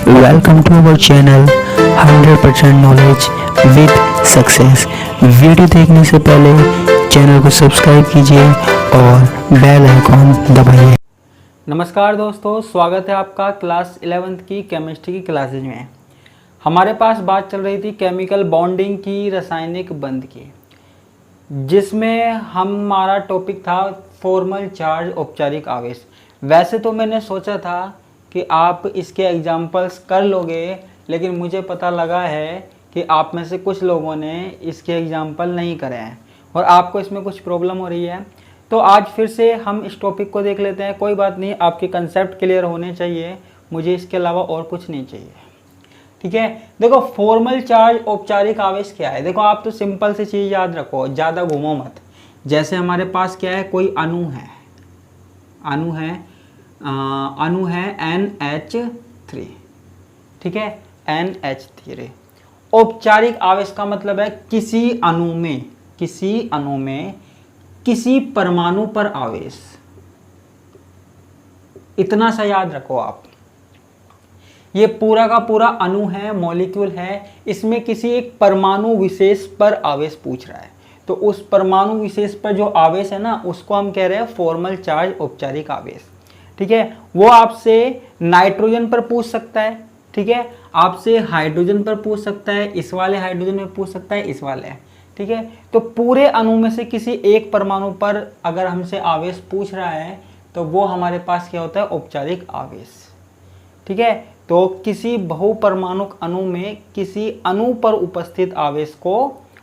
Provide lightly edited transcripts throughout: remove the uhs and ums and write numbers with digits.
Welcome to our channel 100% knowledge with success. Video देखने से पहले चैनल को सब्सक्राइब कीजिए और बेल आइकॉन दबाइए। नमस्कार दोस्तों, स्वागत है आपका क्लास 11th की केमिस्ट्री की क्लासेज में। हमारे पास बात चल रही थी केमिकल बॉन्डिंग की, रासायनिक बंध की, जिसमें हमारा टॉपिक था फॉर्मल चार्ज, औपचारिक आवेश। वैसे तो मैंने सोचा था कि आप इसके एग्जाम्पल्स कर लोगे, लेकिन मुझे पता लगा है कि आप में से कुछ लोगों ने इसके एग्जाम्पल नहीं करे हैं और आपको इसमें कुछ प्रॉब्लम हो रही है। तो आज फिर से हम इस टॉपिक को देख लेते हैं। कोई बात नहीं, आपके कंसेप्ट क्लियर होने चाहिए, मुझे इसके अलावा और कुछ नहीं चाहिए। ठीक है, देखो फॉर्मल चार्ज, औपचारिक आवेश क्या है। देखो आप तो सिंपल सी चीज़ याद रखो, ज़्यादा घूमो मत। जैसे हमारे पास क्या है, कोई अणु है, अणु है NH3, ठीक है, NH3। औपचारिक आवेश का मतलब है किसी अणु में किसी परमाणु पर आवेश। इतना सा याद रखो आप। ये पूरा का पूरा अणु है, मॉलिक्यूल है, इसमें किसी एक परमाणु विशेष पर आवेश पूछ रहा है। तो उस परमाणु विशेष पर जो आवेश है ना, उसको हम कह रहे हैं फॉर्मल चार्ज, औपचारिक आवेश। ठीक है, वो आपसे नाइट्रोजन पर पूछ सकता है, ठीक है, आपसे हाइड्रोजन पर पूछ सकता है, इस वाले हाइड्रोजन में पूछ सकता है, इस वाले, ठीक है। तो पूरे अणु में से किसी एक परमाणु पर अगर हमसे आवेश पूछ रहा है तो वो हमारे पास क्या होता है, औपचारिक आवेश। ठीक है, तो किसी बहुपरमाणुक अणु में किसी अणु पर उपस्थित आवेश को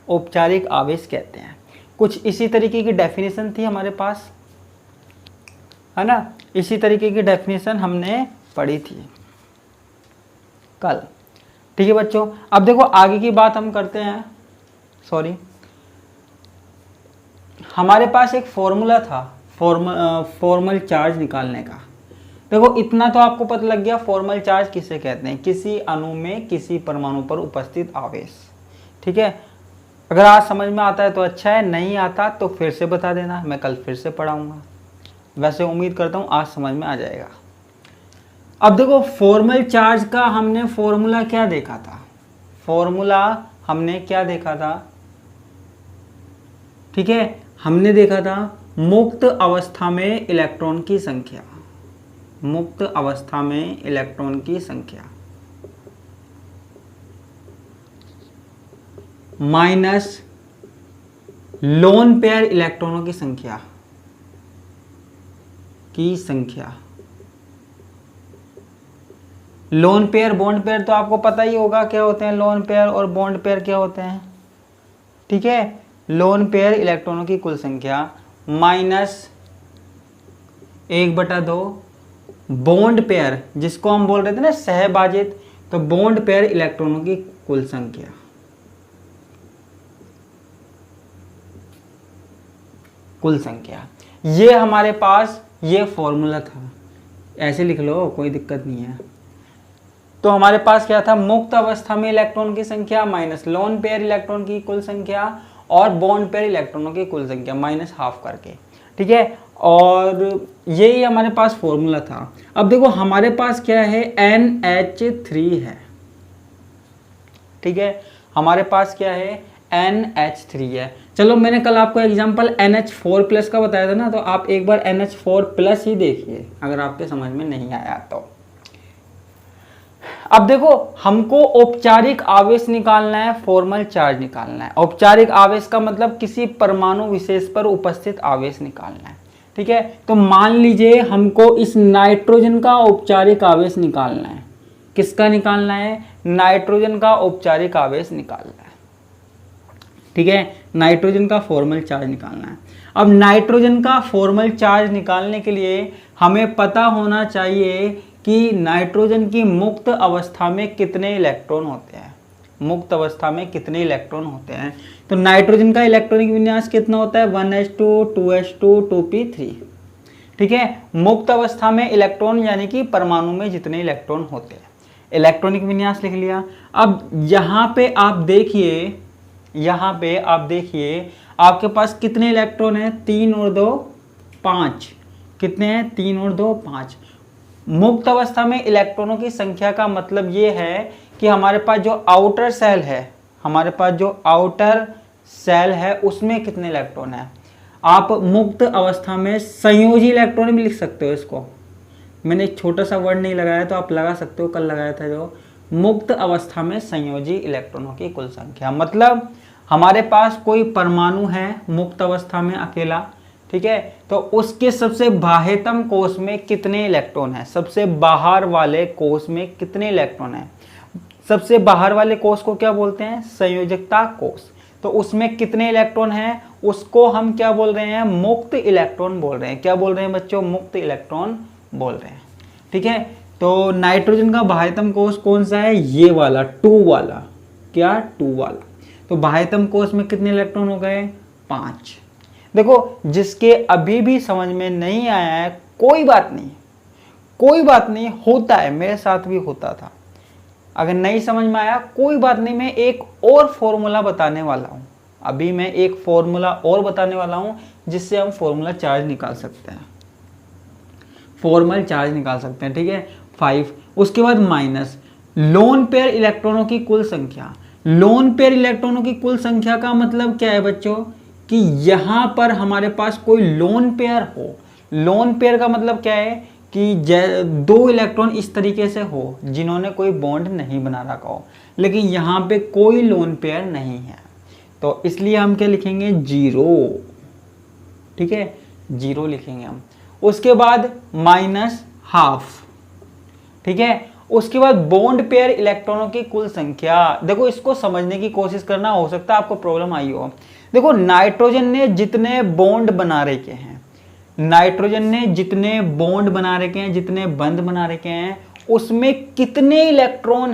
औपचारिक आवेश कहते हैं। कुछ इसी तरीके की डेफिनेशन थी हमारे पास, है ना। इसी तरीके की डेफिनेशन हमने पढ़ी थी कल। ठीक है बच्चों, अब देखो आगे की बात हम करते हैं। हमारे पास एक फॉर्मूला था फॉर्मल चार्ज निकालने का। देखो इतना तो आपको पता लग गया, फॉर्मल चार्ज किसे कहते हैं, किसी अणु में किसी परमाणु पर उपस्थित आवेश। ठीक है, अगर आज समझ में आता है तो अच्छा है, नहीं आता तो फिर से बता देना, मैं कल फिर से पढ़ाऊंगा। वैसे उम्मीद करता हूँ आज समझ में आ जाएगा। अब देखो फॉर्मल चार्ज का हमने फॉर्मूला क्या देखा था, ठीक है, हमने देखा था मुक्त अवस्था में इलेक्ट्रॉन की संख्या, माइनस लोन पेयर इलेक्ट्रॉनों की संख्या। लोन पेयर, बॉन्ड पेयर तो आपको पता ही होगा क्या होते हैं, लोन पेयर और बॉन्ड पेयर क्या होते हैं। ठीक है, लोन पेयर इलेक्ट्रॉनों की कुल संख्या माइनस 1/2 बॉन्ड पेयर, जिसको हम बोल रहे थे ना सहभाजित, तो बॉन्ड पेयर इलेक्ट्रॉनों की कुल संख्या। ये हमारे पास ये फॉर्मूला था, ऐसे लिख लो, कोई दिक्कत नहीं है। तो हमारे पास क्या था, मुक्त अवस्था में इलेक्ट्रॉन की संख्या माइनस लोन पेयर इलेक्ट्रॉन की कुल संख्या और बॉन्ड पेयर इलेक्ट्रॉनों की कुल संख्या माइनस हाफ करके। ठीक है, और यही हमारे पास फॉर्मूला था। अब देखो हमारे पास क्या है, NH3 है। ठीक है, हमारे पास क्या है, NH3 है। चलो मैंने कल आपको एग्जांपल NH4+ का बताया था ना, तो आप एक बार NH4+ ही देखिए अगर आपके समझ में नहीं आया तो। अब देखो हमको औपचारिक आवेश निकालना है, फॉर्मल चार्ज निकालना है। औपचारिक आवेश का मतलब किसी परमाणु विशेष पर उपस्थित आवेश निकालना है। ठीक है, तो मान लीजिए हमको इस नाइट्रोजन का औपचारिक आवेश निकालना है। किसका निकालना है, नाइट्रोजन का औपचारिक आवेश निकालना है। ठीक है, नाइट्रोजन का फॉर्मल चार्ज निकालना है। अब नाइट्रोजन का फॉर्मल चार्ज निकालने के लिए हमें पता होना चाहिए कि नाइट्रोजन की मुक्त अवस्था में कितने इलेक्ट्रॉन होते हैं। तो नाइट्रोजन का इलेक्ट्रॉनिक विन्यास कितना होता है, 1s2 2s2 2p3। ठीक है, मुक्त अवस्था में इलेक्ट्रॉन यानी कि परमाणु में जितने इलेक्ट्रॉन होते हैं। इलेक्ट्रॉनिक विन्यास लिख लिया। अब यहाँ पे आप देखिए आपके पास कितने इलेक्ट्रॉन हैं, 3 और 2 5। कितने हैं, 3 और 2 5। मुक्त अवस्था में इलेक्ट्रॉनों की संख्या का मतलब ये है कि हमारे पास जो आउटर सेल है उसमें कितने इलेक्ट्रॉन है। आप मुक्त अवस्था में संयोजी इलेक्ट्रॉन भी लिख सकते हो इसको। मैंने एक छोटा सा वर्ड नहीं लगाया तो आप लगा सकते हो, कल लगाया था जो मुक्त अवस्था में संयोजी इलेक्ट्रॉनों की कुल संख्या। मतलब हमारे पास कोई परमाणु है मुक्त अवस्था में अकेला, ठीक है, तो उसके सबसे बाह्यतम कोष में कितने इलेक्ट्रॉन है, सबसे बाहर वाले कोष में कितने इलेक्ट्रॉन है। सबसे बाहर वाले कोष को क्या बोलते हैं, संयोजकता कोष। तो उसमें कितने इलेक्ट्रॉन हैं उसको हम क्या बोल रहे हैं, मुक्त इलेक्ट्रॉन बोल रहे हैं। क्या बोल रहे हैं बच्चों, मुक्त इलेक्ट्रॉन बोल रहे हैं, ठीक है। तो नाइट्रोजन का बाह्यतम कोष कौन सा है, ये वाला 2 वाला, क्या 2 वाला। तो बाह्यतम कोष में कितने इलेक्ट्रॉन हो गए, 5। देखो जिसके अभी भी समझ में नहीं आया है कोई बात नहीं, होता है, मेरे साथ भी होता था। अगर नहीं समझ में आया कोई बात नहीं, मैं एक और फॉर्मूला बताने वाला हूं। अभी मैं एक फॉर्मूला और बताने वाला हूं जिससे हम फॉर्मूला चार्ज निकाल सकते हैं, फॉर्मल चार्ज निकाल सकते हैं, ठीक है। 5, उसके बाद माइनस लोन पेयर इलेक्ट्रॉनों की कुल संख्या। लोन पेयर इलेक्ट्रॉनों की कुल संख्या का मतलब क्या है बच्चों, कि यहां पर हमारे पास कोई लोन पेयर हो। लोन पेयर का मतलब क्या है कि 2 इलेक्ट्रॉन इस तरीके से हो जिन्होंने कोई बॉन्ड नहीं बना रखा हो, लेकिन यहां पे कोई लोन पेयर नहीं है, तो इसलिए हम क्या लिखेंगे, 0, ठीक है, 0 लिखेंगे हम। उसके बाद -12, ठीक है। उसके बाद बॉन्ड पेयर इलेक्ट्रॉनों की कुल संख्या। देखो इसको समझने की कोशिश करना, हो सकता है आपको प्रॉब्लम आई हो। देखो नाइट्रोजन ने जितने बॉन्ड बना रखे हैं, जितने बंध बना रखे हैं, उसमें कितने इलेक्ट्रॉन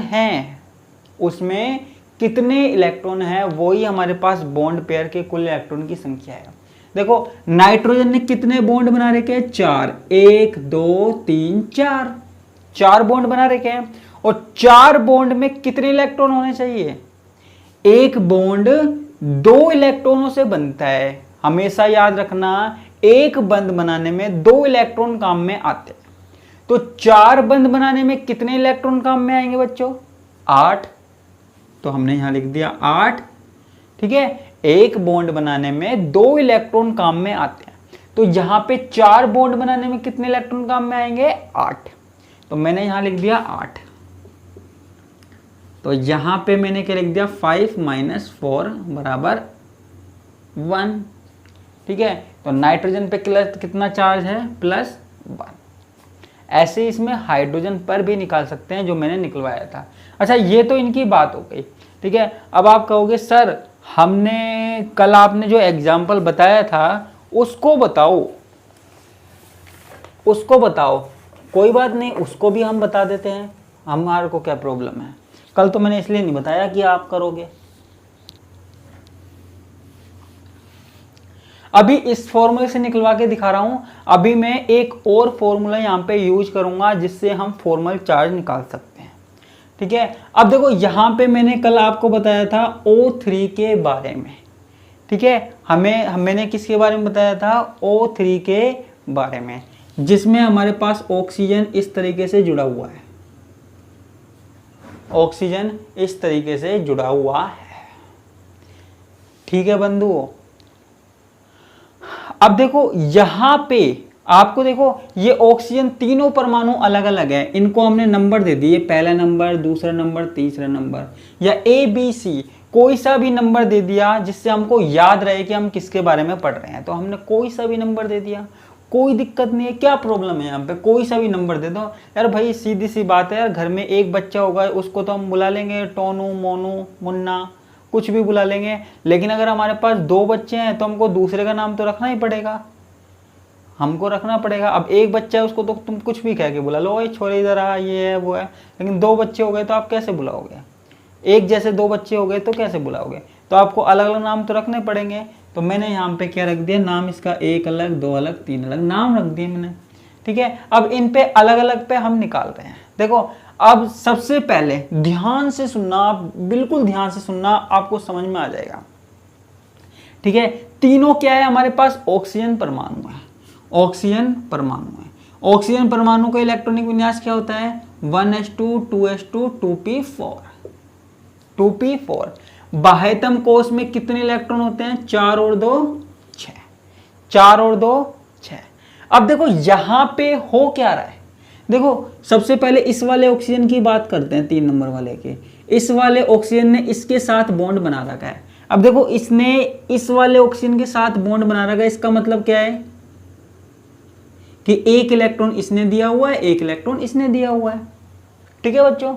हैं, वही हमारे पास बॉन्ड पेयर के कुल इलेक्ट्रॉन की संख्या है। देखो नाइट्रोजन ने कितने बॉन्ड बना रखे हैं, 4, 1 2 3 4, 4 बॉन्ड बना रखे हैं। और 4 बॉन्ड में कितने इलेक्ट्रॉन होने चाहिए, एक बॉन्ड 2 इलेक्ट्रॉनों से बनता है। हमेशा याद रखना, एक बंध बनाने में 2 इलेक्ट्रॉन काम में आते हैं। तो 4 बंध बनाने में कितने इलेक्ट्रॉन काम में आएंगे बच्चों, 8। तो हमने यहां लिख दिया 8, ठीक है। एक बॉन्ड बनाने में 2 इलेक्ट्रॉन काम में आते हैं, तो यहां पे 4 बॉन्ड बनाने में कितने इलेक्ट्रॉन काम में आएंगे, 8। तो मैंने यहां लिख दिया 8। तो यहां पे मैंने क्या लिख दिया, 5 - 4 = 1, ठीक है। तो नाइट्रोजन पे कितना चार्ज है, +1। ऐसे इसमें हाइड्रोजन पर भी निकाल सकते हैं जो मैंने निकलवाया था। अच्छा ये तो इनकी बात हो गई, ठीक है। अब आप कहोगे सर हमने कल आपने जो एग्जाम्पल बताया था उसको बताओ। कोई बात नहीं, उसको भी हम बता देते हैं, हमारे को क्या प्रॉब्लम है। कल तो मैंने इसलिए नहीं बताया कि आप करोगे। अभी इस फॉर्मूले से निकलवा के दिखा रहा हूं। अभी मैं एक और फॉर्मूला यहां पे यूज करूंगा जिससे हम फॉर्मल चार्ज निकाल सकते हैं, ठीक है। अब देखो यहां पे मैंने कल आपको बताया था O3 के बारे में, ठीक है। मैंने किसके बारे में बताया था, O3 के बारे में, जिसमें हमारे पास ऑक्सीजन इस तरीके से जुड़ा हुआ है, ऑक्सीजन इस तरीके से जुड़ा हुआ है, ठीक है बंधुओं। अब देखो यहां पे आपको देखो ये ऑक्सीजन तीनों परमाणु अलग अलग है, इनको हमने नंबर दे दिए, पहला नंबर, दूसरा नंबर, तीसरा नंबर, या ABC कोई सा भी नंबर दे दिया जिससे हमको याद रहे कि हम किसके बारे में पढ़ रहे हैं। तो हमने कोई सा भी नंबर दे दिया, कोई दिक्कत नहीं है, क्या प्रॉब्लम है यहाँ पे, कोई सा भी नंबर दे दो यार भाई, सीधी सी बात है यार। घर में एक बच्चा होगा उसको तो हम बुला लेंगे टोनू, मोनू, मुन्ना, कुछ भी बुला लेंगे। लेकिन अगर हमारे पास 2 बच्चे हैं तो हमको दूसरे का नाम तो रखना ही पड़ेगा, हमको रखना पड़ेगा। अब एक बच्चा है उसको तो तुम कुछ भी कह के बुला लो, ये छोरे इधर आ, ये है वो है। लेकिन 2 बच्चे हो गए तो आप कैसे बुलाओगे, एक जैसे 2 बच्चे हो गए तो कैसे बुलाओगे, तो आपको अलग अलग नाम तो रखने पड़ेंगे। तो मैंने यहाँ पे क्या रख दिया, नाम इसका 1 अलग, 2 अलग, 3 अलग नाम रख दिए मैंने, ठीक है। अब इन पे अलग अलग पे हम निकाल रहे हैं। देखो अब सबसे पहले ध्यान से सुनना, आप बिल्कुल ध्यान से सुनना, आपको समझ में आ जाएगा, ठीक है। तीनों क्या है हमारे पास, ऑक्सीजन परमाणु है, ऑक्सीजन परमाणु है। ऑक्सीजन परमाणु का इलेक्ट्रॉनिक विन्यास क्या होता है? 1s2 2s2 2p4 2p4। बाह्यतम कोष में कितने इलेक्ट्रॉन होते हैं? 4 और 2 6, 4 और 2 6। अब देखो यहां पे हो क्या रहा है, देखो सबसे पहले इस वाले ऑक्सीजन की बात करते हैं, 3 नंबर वाले के। इस वाले ऑक्सीजन ने इसके साथ बॉन्ड बना रखा है। अब देखो इसने इस वाले ऑक्सीजन के साथ बॉन्ड बना रखा है, इसका मतलब क्या है कि एक इलेक्ट्रॉन इसने दिया हुआ है, एक इलेक्ट्रॉन इसने दिया हुआ है। ठीक है बच्चों,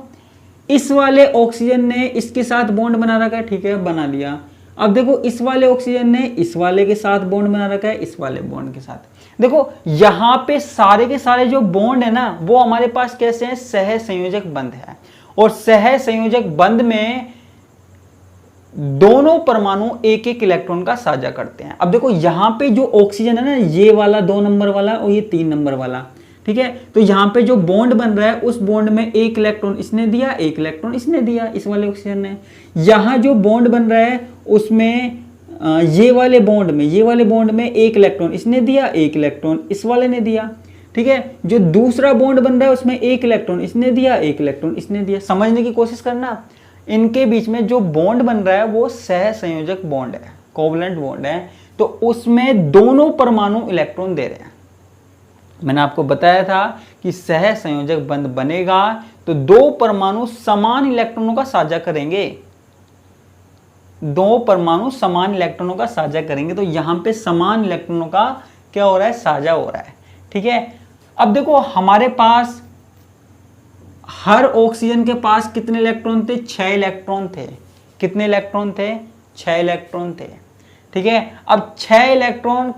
इस वाले ऑक्सीजन ने इसके साथ बॉन्ड बना रखा है, ठीक है बना लिया। अब देखो इस वाले ऑक्सीजन ने इस वाले के साथ बॉन्ड बना रखा है, इस वाले बॉन्ड के साथ। देखो यहां पे सारे के सारे जो बॉन्ड है ना वो हमारे पास कैसे हैं? सह संयोजक बंध है। और सह संयोजक बंध में दोनों परमाणु एक एक इलेक्ट्रॉन का साझा करते हैं। अब देखो यहां पे जो ऑक्सीजन है ना, ये वाला 2 नंबर वाला और ये 3 नंबर वाला, ठीक है। तो यहां पे जो बॉन्ड बन रहा है उस बॉन्ड में एक इलेक्ट्रॉन इसने दिया, एक इलेक्ट्रॉन इसने दिया, इस वाले ऑक्सीजन ने। यहां जो बॉन्ड बन रहा है उसमें ये वाले बॉन्ड में एक इलेक्ट्रॉन इसने दिया, एक इलेक्ट्रॉन इस वाले ने दिया, ठीक है। जो दूसरा बॉन्ड बन रहा है उसमें एक इलेक्ट्रॉन इसने दिया, एक इलेक्ट्रॉन इसने दिया। समझने की कोशिश करना, इनके बीच में जो बॉन्ड बन रहा है वो सह संयोजक बॉन्ड है, कोवलेंट बॉन्ड है। तो उसमें दोनों परमाणु इलेक्ट्रॉन दे रहे हैं। मैंने आपको बताया था कि सह संयोजक बंध बनेगा तो दो परमाणु समान इलेक्ट्रॉनों का साझा करेंगे, दो परमाणु समान इलेक्ट्रॉनों का साझा करेंगे। तो यहां पे समान इलेक्ट्रॉनों का क्या हो रहा है? साझा हो रहा है, ठीक है। अब देखो हमारे पास हर ऑक्सीजन के पास कितने इलेक्ट्रॉन थे? 6 इलेक्ट्रॉन थे। कितने इलेक्ट्रॉन थे? 6 इलेक्ट्रॉन थे, ठीक है। अब 6 इलेक्ट्रॉन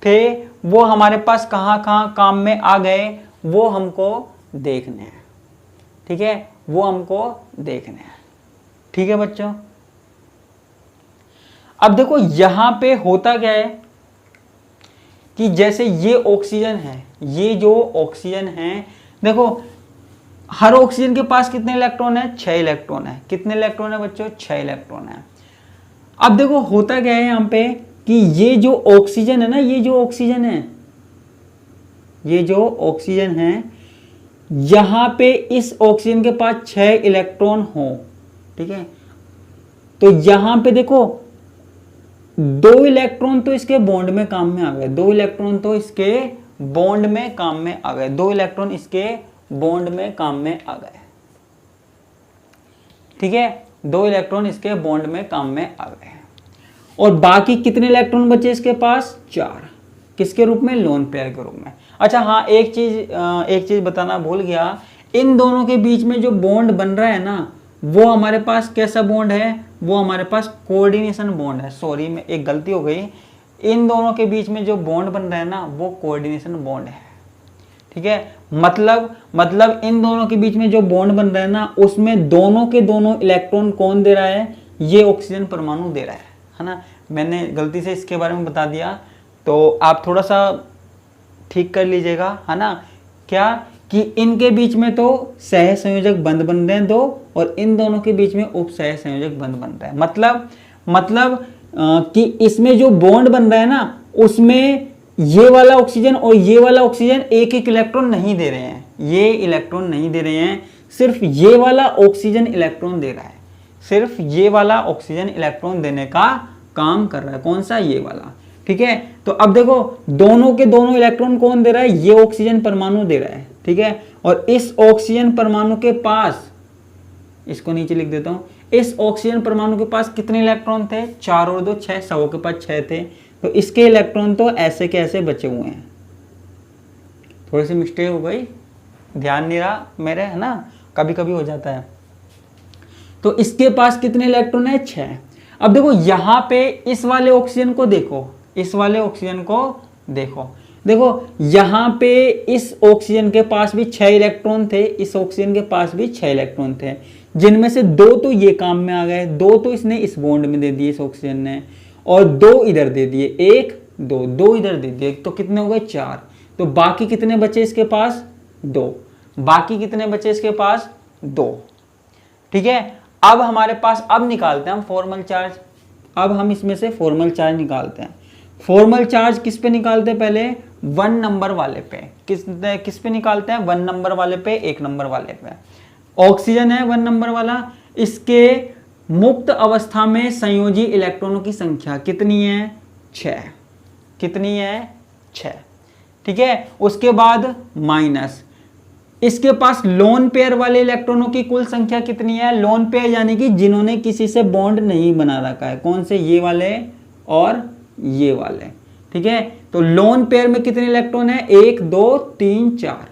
थे, वो हमारे पास कहां कहां काम में आ गए वो हमको देखने हैं, ठीक है, वो हमको देखने हैं, ठीक है बच्चों। अब देखो यहां पे होता क्या है कि जैसे ये ऑक्सीजन है, ये जो ऑक्सीजन है, देखो हर ऑक्सीजन के पास कितने इलेक्ट्रॉन है? 6 इलेक्ट्रॉन है। कितने इलेक्ट्रॉन है बच्चों? 6 इलेक्ट्रॉन है। अब देखो होता क्या है यहां पे कि ये जो ऑक्सीजन है ना, ये जो ऑक्सीजन है, यहां पे इस ऑक्सीजन के पास 6 इलेक्ट्रॉन हो, ठीक है। तो यहां पे देखो 2 इलेक्ट्रॉन तो इसके बॉन्ड में काम में आ गए, 2 इलेक्ट्रॉन तो इसके बॉन्ड में काम में आ गए, 2 इलेक्ट्रॉन इसके बॉन्ड में काम में आ गए, ठीक है। 2 इलेक्ट्रॉन इसके बॉन्ड में काम में आ गए और बाकी कितने इलेक्ट्रॉन बचे इसके पास? 4। किसके रूप में? लोन पेयर के रूप में। अच्छा हाँ, एक चीज बताना भूल गया, इन दोनों के बीच में जो बॉन्ड बन रहा है ना वो हमारे पास कैसा बॉन्ड है? वो हमारे पास कोऑर्डिनेशन बॉन्ड है। सॉरी, में एक गलती हो गई, इन दोनों के बीच में जो बॉन्ड बन रहा है ना वो कोऑर्डिनेशन बॉन्ड है, ठीक है। मतलब इन दोनों के बीच में जो बॉन्ड बन रहा है ना उसमें दोनों के दोनों इलेक्ट्रॉन कौन दे रहा है? ये ऑक्सीजन परमाणु दे रहा है ना। मैंने गलती से इसके बारे में बता दिया तो आप थोड़ा सा ठीक कर लीजिएगा, है ना। क्या कि इनके बीच में तो सह संयोजक बंध बन रहे हैं 2 और इन दोनों के बीच में उप सह संयोजक बंध बन रहा है। मतलब कि इसमें जो बॉन्ड बन रहा है ना उसमें ये वाला ऑक्सीजन और ये वाला ऑक्सीजन एक एक इलेक्ट्रॉन नहीं दे रहे हैं, ये इलेक्ट्रॉन नहीं दे रहे हैं, सिर्फ ये वाला ऑक्सीजन इलेक्ट्रॉन दे रहा है, सिर्फ ये वाला ऑक्सीजन इलेक्ट्रॉन देने का काम कर रहा है। कौन सा? ये वाला, ठीक है। तो अब देखो दोनों के दोनों इलेक्ट्रॉन कौन दे रहा है? ये ऑक्सीजन परमाणु दे रहा है, ठीक है। और इस ऑक्सीजन परमाणु के पास, इसको नीचे लिख देता हूं, इस ऑक्सीजन परमाणु के पास कितने इलेक्ट्रॉन थे? 4 और 2 6, सबों के पास 6 थे। तो इसके इलेक्ट्रॉन तो ऐसे के ऐसे बचे हुए हैं। थोड़ी सी मिस्टेक हो गई, ध्यान नहीं रहा मेरे, है ना, कभी कभी हो जाता है। तो इसके पास कितने इलेक्ट्रॉन है? 6। अब देखो यहां पे इस वाले ऑक्सीजन को देखो, इस वाले ऑक्सीजन को देखो यहां पे इस ऑक्सीजन के पास भी 6 इलेक्ट्रॉन थे, इस ऑक्सीजन के पास भी 6 इलेक्ट्रॉन थे, जिनमें से 2 तो ये काम में आ गए, 2 तो इसने इस बॉन्ड में दे दिए इस ऑक्सीजन ने, और 2 इधर दे दिए, 1 2 इधर दे दिए, तो कितने हो गए? 4। तो बाकी कितने बचे इसके पास? 2। बाकी कितने बचे इसके पास? 2, ठीक है। अब हमारे पास, अब निकालते हैं हम फॉर्मल चार्ज। अब हम इसमें से फॉर्मल चार्ज निकालते हैं। फॉर्मल चार्ज किस पे निकालते हैं? पहले 1 नंबर वाले पे। किस पे निकालते हैं? 1 नंबर वाले पे, 1 नंबर वाले पे। ऑक्सीजन है 1 नंबर वाला, इसके मुक्त अवस्था में संयोजी इलेक्ट्रॉनों की संख्या कितनी है? 6। कितनी है? 6। ठीक है। उसके बाद माइनस, इसके पास लोन पेयर वाले इलेक्ट्रॉनों की कुल संख्या कितनी है? लोन पेयर यानी कि जिन्होंने किसी से बॉन्ड नहीं बना रखा है। कौन से? ये वाले और ये वाले। ठीक है। तो लोन पेयर में कितने इलेक्ट्रॉन है? 1 2 3 4।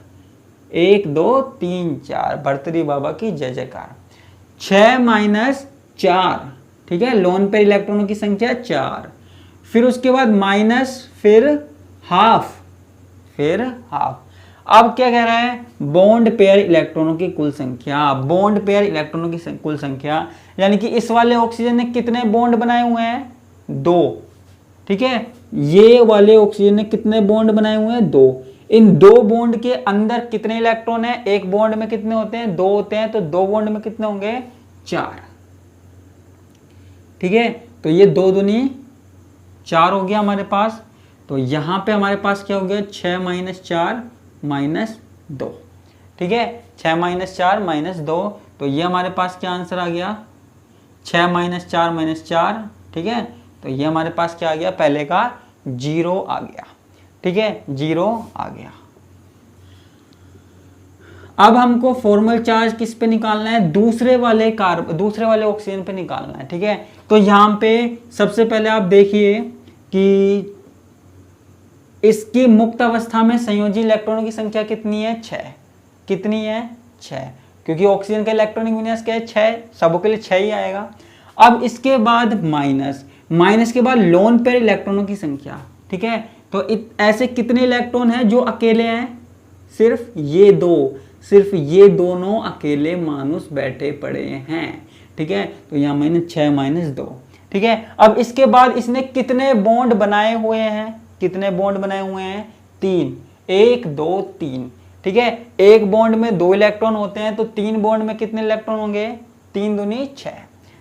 1 2 3 4। भर्तरी बाबा की जय जयकार। 6 माइनस 4। ठीक है। लोन पेयर इलेक्ट्रॉनों की संख्या 4। फिर उसके बाद माइनस, फिर हाफ, फिर हाफ। अब क्या कह रहा है? बॉन्ड पेयर इलेक्ट्रॉनों की कुल संख्या। बॉन्ड पेयर इलेक्ट्रॉनों की कुल संख्या यानी कि इस वाले ऑक्सीजन ने कितने बॉन्ड बनाए हुए हैं? 2। ठीक है। ये वाले ऑक्सीजन ने कितने बॉन्ड बनाए हुए हैं? 2। इन 2 बॉन्ड के अंदर कितने इलेक्ट्रॉन है? एक बॉन्ड में कितने होते हैं? 2 होते हैं। तो 2 बॉन्ड में कितने होंगे? 4। ठीक है। तो ये 2 दूनी 4 हो गया हमारे पास। तो यहां पे हमारे पास क्या हो गया? 6 माइनस 4 माइनस 2। ठीक है। 6 माइनस 4 माइनस 2। तो ये हमारे पास क्या आंसर आ गया? 6 माइनस 4 माइनस 4। ठीक है। तो ये हमारे पास क्या आ गया? पहले का 0 आ गया। ठीक है। 0 आ गया। अब हमको फॉर्मल चार्ज किस पे निकालना है? दूसरे वाले ऑक्सीजन पे निकालना है। ठीक है। तो यहां पे सबसे पहले आप देखिए कि इसकी मुक्त अवस्था में संयोजी इलेक्ट्रॉनों की संख्या कितनी है? 6। कितनी है? 6। क्योंकि ऑक्सीजन का इलेक्ट्रॉनिक विन्यास क्या है? 6। सबों के लिए 6 ही आएगा। अब इसके बाद माइनस के बाद लोन पेयर इलेक्ट्रॉनों की संख्या। ठीक है। तो ऐसे कितने इलेक्ट्रॉन हैं जो अकेले हैं? सिर्फ ये 2। सिर्फ ये दोनों अकेले मानुस बैठे पड़े हैं। ठीक है। तो यहाँ -6 माइनस 2। ठीक है। अब इसके बाद इसने कितने बॉन्ड बनाए हुए हैं? कितने बॉन्ड बनाए हुए हैं? 3। 1 2 3। ठीक है। एक बॉन्ड में 2 इलेक्ट्रॉन होते हैं, तो 3 बॉन्ड में कितने इलेक्ट्रॉन होंगे? 3 दूनी 6।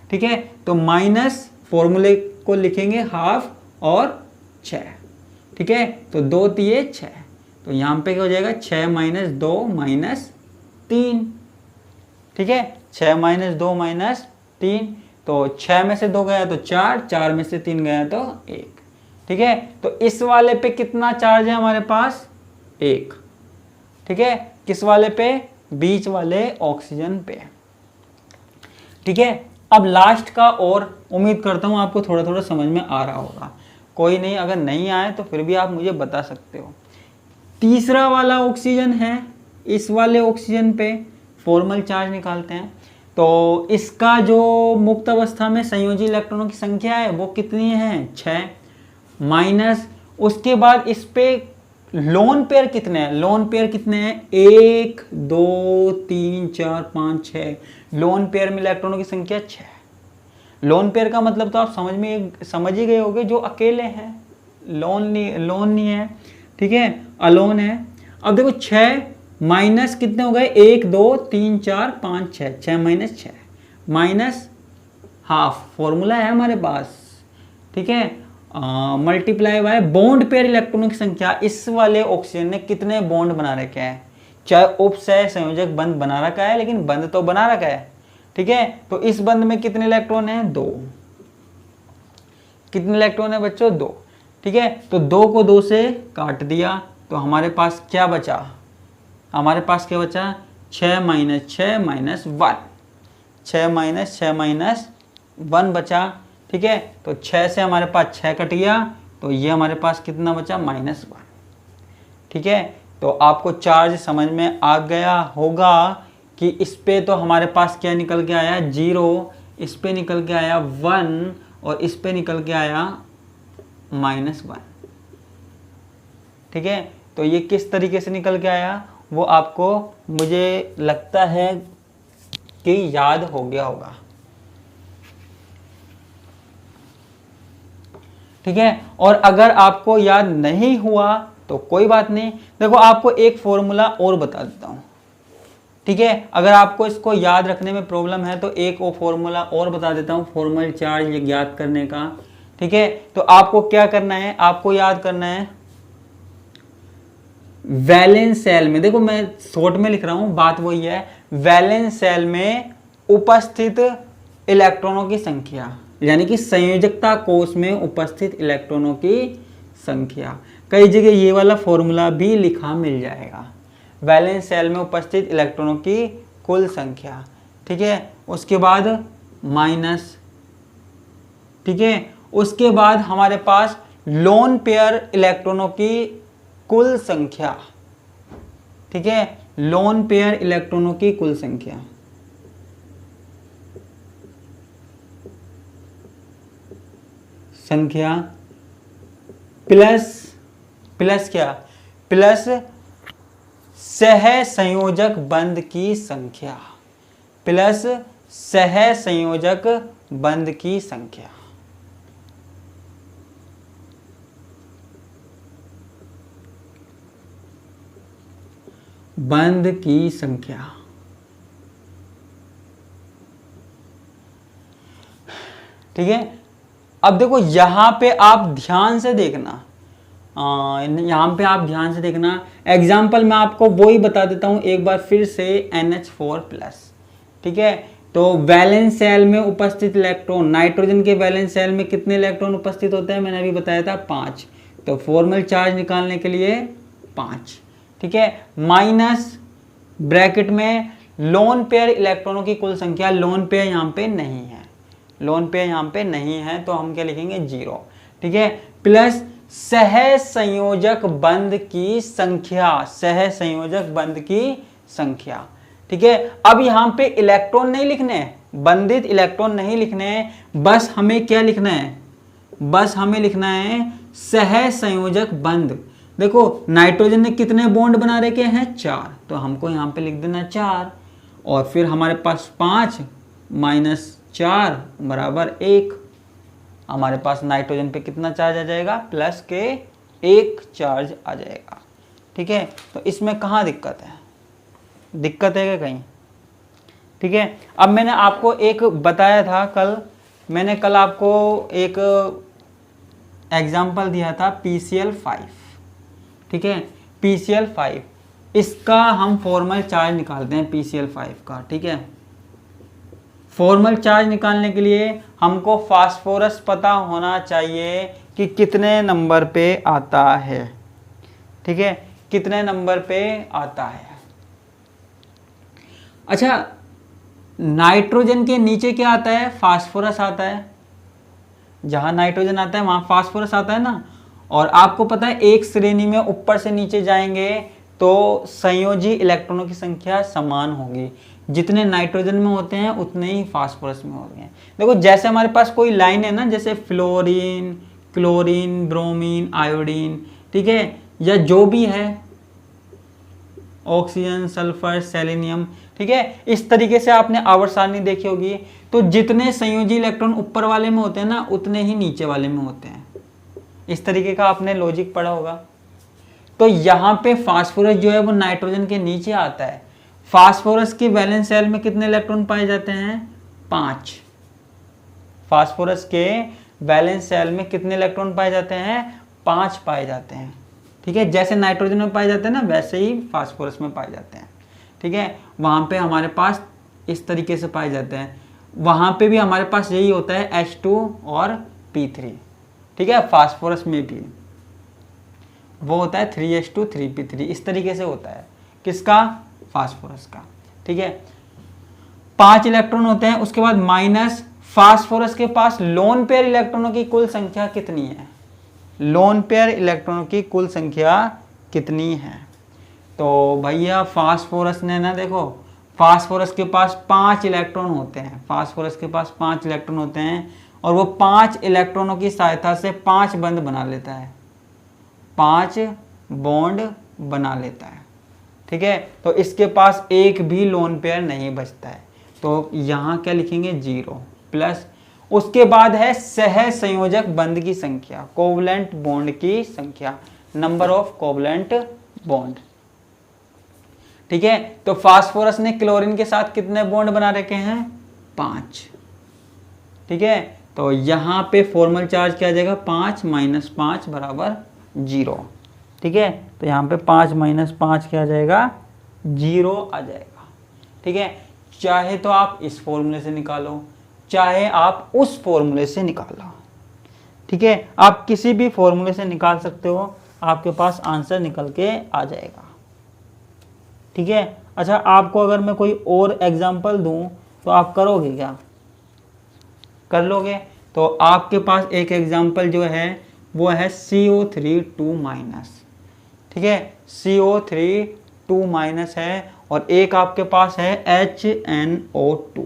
ठीक है। तो माइनस फॉर्मूले को लिखेंगे हाफ और 6। ठीक है। तो 2 3 6। तो यहां पे क्या हो जाएगा? 6 माइनस 2 माइनस 3। ठीक है। 6 माइनस 2 माइनस 3। तो 6 में से 2 गया तो 4, 4 में से 3 गया तो 1। ठीक है। तो इस वाले पे कितना चार्ज है हमारे पास? 1। ठीक है। किस वाले पे? बीच वाले ऑक्सीजन पे। ठीक है। अब लास्ट का, और उम्मीद करता हूं आपको थोड़ा थोड़ा समझ में आ रहा होगा। कोई नहीं, अगर नहीं आए तो फिर भी आप मुझे बता सकते हो। तीसरा वाला ऑक्सीजन है, इस वाले ऑक्सीजन पे फॉर्मल चार्ज निकालते हैं। तो इसका जो मुक्त अवस्था में संयोजी इलेक्ट्रॉनों की संख्या है वो कितनी है? 6। माइनस, उसके बाद इस पे लोन पेयर कितने हैं? लोन पेयर कितने हैं? 1 2 3 4 5 6। लोन पेयर में इलेक्ट्रॉनों की संख्या 6। लोन पेयर का मतलब तो आप समझ ही गए होंगे, जो अकेले हैं। लोन नहीं है। ठीक है। अलोन है। अब देखो 6 माइनस कितने हो गए? 1 2 3 4 5 6। 6 माइनस 6 माइनस हाफ। फॉर्मूला है हमारे पास। ठीक है। मल्टीप्लाई बाय बॉन्ड पेयर इलेक्ट्रॉनों की संख्या। इस वाले ऑक्सीजन ने कितने बॉन्ड बना रखे हैं? चाहे उपसह संयोजक बंध बना रखा है, लेकिन बंध तो बना रखा है। ठीक है। तो इस बंध में कितने इलेक्ट्रॉन हैं? 2। कितने इलेक्ट्रॉन है बच्चों? 2। ठीक है। तो 2 को 2 से काट दिया तो हमारे पास क्या बचा? हमारे पास क्या बचा? 6 माइनस 6 माइनस 1। 6 माइनस 6 माइनस 1 बचा। ठीक है। तो 6 से हमारे पास 6 कट गया, तो ये हमारे पास कितना बचा? -1। ठीक है। तो आपको चार्ज समझ में आ गया होगा कि इस पे तो हमारे पास क्या निकल के आया? 0। इस पे निकल के आया 1 और इस पे निकल के आया -1। ठीक है। तो ये किस तरीके से निकल के आया वो आपको, मुझे लगता है कि याद हो गया होगा। ठीक है। और अगर आपको याद नहीं हुआ तो कोई बात नहीं। देखो आपको एक फॉर्मूला और बता देता हूं। ठीक है। अगर आपको इसको याद रखने में प्रॉब्लम है तो एक वो फॉर्मूला और बता देता हूं, फॉर्मल चार्ज ये ज्ञात करने का। ठीक है। तो आपको क्या करना है? आपको याद करना है वैलेंस सेल में, देखो मैं शॉर्ट में लिख रहा हूं, बात वही है, वैलेंस सेल में उपस्थित इलेक्ट्रॉनों की संख्या, यानी कि संयोजकता कोष में उपस्थित इलेक्ट्रॉनों की संख्या। कई जगह ये वाला फॉर्मूला भी लिखा मिल जाएगा, वैलेंस सेल में उपस्थित इलेक्ट्रॉनों की कुल संख्या, ठीक है। उसके बाद माइनस, ठीक है। उसके बाद हमारे पास लोन पेयर इलेक्ट्रॉनों की कुल संख्या, ठीक है, लोन पेयर इलेक्ट्रॉनों की कुल संख्या, प्लस क्या, प्लस सह संयोजक बंध की संख्या, प्लस सह संयोजक बंध की संख्या। बंध की संख्या, ठीक है। अब देखो यहां पे आप ध्यान से देखना, यहां पे आप ध्यान से देखना, एग्जाम्पल मैं आपको वो ही बता देता हूं एक बार फिर से, NH4+, ठीक है। तो वैलेंस सेल में उपस्थित इलेक्ट्रॉन, नाइट्रोजन के वैलेंस सेल में कितने इलेक्ट्रॉन उपस्थित होते हैं, मैंने अभी बताया था 5। तो फॉर्मल चार्ज निकालने के लिए 5, ठीक है, माइनस ब्रैकेट में लोन पेयर इलेक्ट्रॉनों की कुल संख्या, लोन पेयर यहाँ पे नहीं है, लोन पेयर यहाँ पे नहीं है, तो हम क्या लिखेंगे 0, ठीक है, प्लस सह संयोजक बंध की संख्या, सह संयोजक बंध की संख्या, ठीक है। अब यहाँ पे इलेक्ट्रॉन नहीं लिखने, बंधित इलेक्ट्रॉन नहीं लिखने, बस हमें क्या लिखना है, बस हमें लिखना है सह संयोजक बंध। देखो नाइट्रोजन ने कितने बॉन्ड बना रखे हैं, 4, तो हमको यहाँ पे लिख देना 4, और फिर हमारे पास 5 माइनस 4 बराबर 1, हमारे पास नाइट्रोजन पे कितना चार्ज आ जाएगा, प्लस के 1 चार्ज आ जाएगा, ठीक है। तो इसमें कहाँ दिक्कत है, दिक्कत है क्या कहीं, ठीक है। अब मैंने आपको एक बताया था कल, मैंने कल आपको एक एग्जाम्पल दिया था PCl5, ठीक है, PCl5, इसका हम फॉर्मल चार्ज निकालते हैं PCl5 का, ठीक है। फॉर्मल चार्ज निकालने के लिए हमको फास्फोरस पता होना चाहिए कि कितने नंबर पे आता है, ठीक है, कितने नंबर पे आता है। अच्छा, नाइट्रोजन के नीचे क्या आता है, फास्फोरस आता है, जहां नाइट्रोजन आता है वहां फास्फोरस आता है ना। और आपको पता है एक श्रेणी में ऊपर से नीचे जाएंगे तो संयोजी इलेक्ट्रॉनों की संख्या समान होगी, जितने नाइट्रोजन में होते हैं उतने ही फास्फोरस में होते हैं। देखो जैसे हमारे पास कोई लाइन है ना, जैसे फ्लोरीन, क्लोरीन, ब्रोमीन, आयोडीन, ठीक है, या जो भी है, ऑक्सीजन, सल्फर, सेलेनियम, ठीक है, इस तरीके से आपने आवर्त सारणी देखी होगी। तो जितने संयोजी इलेक्ट्रॉन ऊपर वाले में होते हैं ना, उतने ही नीचे वाले में होते हैं। इस तरीके का आपने लॉजिक पढ़ा होगा। तो यहाँ पे फास्फोरस जो है वो नाइट्रोजन के नीचे आता है। फास्फोरस के वैलेंस सेल में कितने इलेक्ट्रॉन पाए जाते हैं, 5। फास्फोरस के वैलेंस सेल में कितने इलेक्ट्रॉन पाए जाते हैं, 5 पाए जाते हैं, ठीक है। जैसे नाइट्रोजन में पाए जाते हैं ना, वैसे ही फास्फोरस में पाए जाते हैं, ठीक है। वहां पे हमारे पास इस तरीके से पाए जाते हैं, वहां पे भी हमारे पास यही होता है H2 और P3, ठीक है। फास्फोरस में भी वो होता है 3H2 3P3, इस तरीके से होता है। किसका, फास्फोरस का, ठीक है। 5 इलेक्ट्रॉन होते हैं। उसके बाद माइनस, फास्फोरस के पास लोन पेयर इलेक्ट्रॉनों की कुल संख्या कितनी है, लोन पेयर इलेक्ट्रॉनों की कुल संख्या कितनी है। तो भैया फास्फोरस ने ना, देखो फास्फोरस के पास 5 इलेक्ट्रॉन होते हैं, फास्फोरस के पास 5 इलेक्ट्रॉन होते हैं, और वो 5 इलेक्ट्रॉनों की सहायता से 5 बंध बना लेता है, 5 बॉन्ड बना लेता है, ठीक है। तो इसके पास एक भी लोन पेयर नहीं बचता है, तो यहाँ क्या लिखेंगे 0 प्लस। उसके बाद है सह संयोजक बंध की संख्या, कोवलेंट बॉन्ड की संख्या, नंबर ऑफ कोवलेंट बॉन्ड, ठीक है। तो फास्फोरस ने क्लोरीन के साथ कितने बॉन्ड बना रखे हैं, 5, ठीक है। तो यहाँ पे फॉर्मल चार्ज क्या आ जाएगा, 5 - 5 बराबर 0, ठीक है, तो यहाँ पे 5 माइनस 5 क्या आ जाएगा, 0 आ जाएगा। ठीक है, चाहे तो आप इस फॉर्मूले से निकालो, चाहे आप उस फॉर्मूले से निकालो। ठीक है, आप किसी भी फॉर्मूले से निकाल सकते हो, आपके पास आंसर निकल के आ जाएगा। ठीक है, अच्छा आपको अगर मैं कोई और एग्जांपल दूं तो आप करोगे क्या, कर लोगे? तो आपके पास एक एग्जांपल जो है वो है CO3 2-। ठीक है, CO3 2- है और एक आपके पास है HNO2।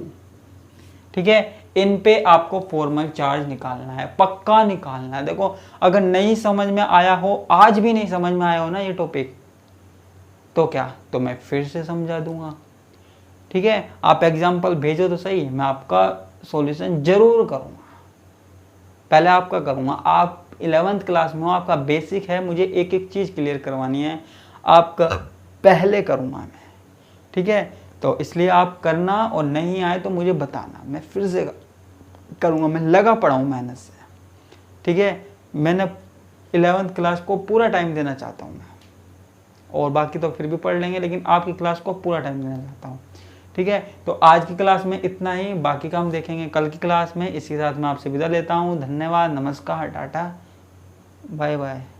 ठीक है, इन पे आपको फॉर्मल चार्ज निकालना है, पक्का निकालना है। देखो अगर नहीं समझ में आया हो, आज भी नहीं समझ में आया हो ना ये टॉपिक, तो क्या, तो मैं फिर से समझा दूंगा। ठीक है, आप एग्जाम्पल भेजो तो सही, मैं आपका सॉल्यूशन जरूर करूंगा, पहले आपका करूंगा। आप 11th क्लास में हो, आपका बेसिक है, मुझे एक एक चीज़ क्लियर करवानी है, आपका पहले करूंगा मैं। ठीक है, तो इसलिए आप करना, और नहीं आए तो मुझे बताना, मैं फिर से करूंगा। मैं लगा पड़ा हूँ मेहनत से। ठीक है, मैंने 11th क्लास को पूरा टाइम देना चाहता हूँ मैं, और बाकी तो फिर भी पढ़ लेंगे, लेकिन आपकी क्लास को पूरा टाइम देना चाहता हूँ। ठीक है, तो आज की क्लास में इतना ही, बाकी का हम देखेंगे कल की क्लास में। इसी के साथ मैं आपसे विदा लेता हूँ। धन्यवाद, नमस्कार, टाटा, बाय बाय।